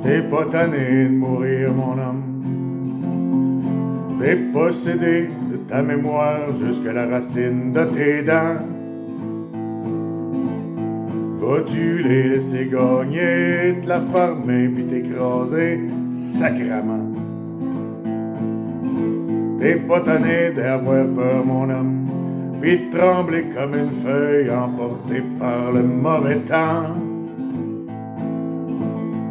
T'es pas tanné de mourir, mon homme. T'es possédé de ta mémoire jusqu'à la racine de tes dents. Vas-tu les laisser gagner, te la farmer puis t'écraser sacrament? T'es pas tanné d'avoir peur, mon homme, puis de trembler comme une feuille emportée par le mauvais temps.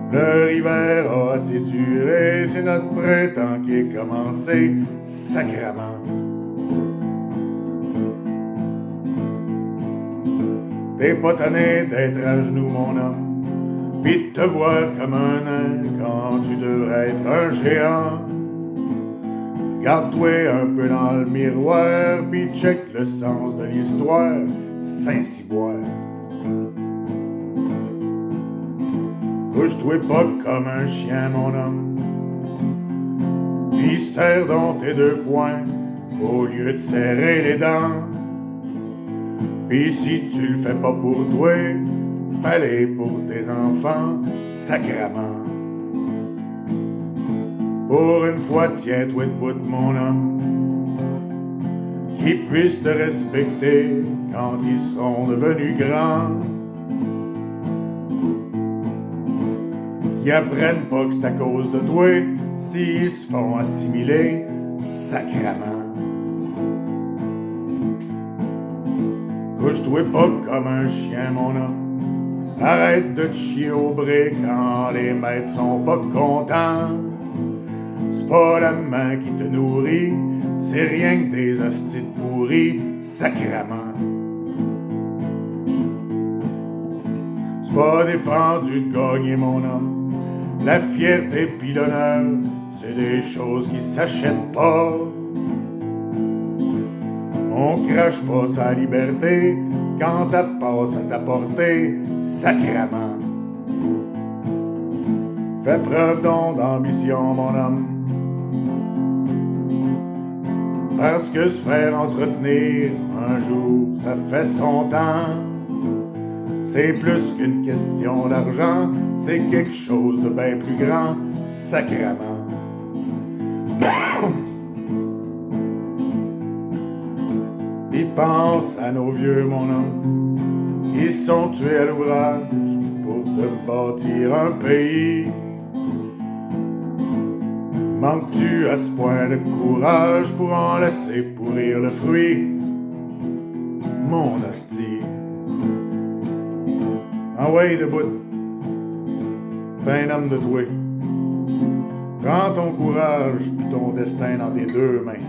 Leur hiver a assez duré, c'est notre printemps qui est commencé sacrament. T'es pas tanné d'être à genoux, mon homme, pis de te voir comme un nain quand tu devrais être un géant. Regarde-toi un peu dans le miroir, pis check le sens de l'histoire, Saint-Ciboire. Couche-toi pas comme un chien, mon homme, pis serre donc tes deux poings au lieu de serrer les dents. Pis si tu le fais pas pour toi, fallait pour tes enfants, sacrament. Pour une fois, tiens-toi debout, mon homme, qu'ils puissent te respecter quand ils seront devenus grands. Qu'ils apprennent pas que c'est à cause de toi s'ils se font assimiler, sacrament. Couche-toi pas comme un chien, mon homme. Arrête de te chier au bré quand les maîtres sont pas contents. C'est pas la main qui te nourrit, c'est rien que des hosties de pourris, sacrament. C'est pas défendu de gagner, mon homme. La fierté pis l'honneur, c'est des choses qui s'achètent pas. On crache pas sa liberté quand elle passe à ta portée, sacrament. Fais preuve donc d'ambition, mon homme, parce que se faire entretenir un jour, ça fait son temps. C'est plus qu'une question d'argent, c'est quelque chose de bien plus grand, sacrament. Pis pense à nos vieux, mon homme, qui sont tués à l'ouvrage pour te bâtir un pays. Manques-tu à ce point de courage pour en laisser pourrir le fruit, mon hostie? Ah ouais, debout, fais un homme de toi. Prends ton courage pis ton destin dans tes deux mains.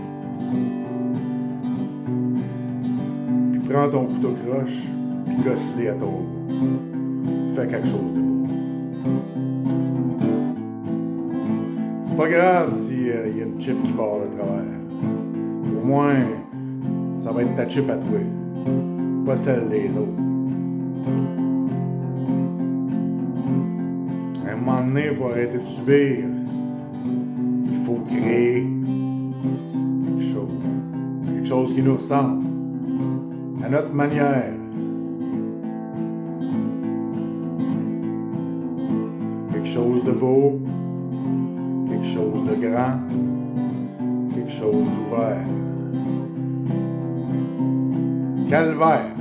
Puis prends ton couteau croche pis gosse-les à ton goût. Fais quelque chose de beau. C'est pas grave s'il y a une chip qui part de travers. Au moins, ça va être ta chip à toi, pas celle des autres. À un moment donné, il faut arrêter de subir. Il faut créer quelque chose qui nous ressemble, à notre manière. Quelque chose de beau, quelque chose de grand, quelque chose d'ouvert. Calvaire.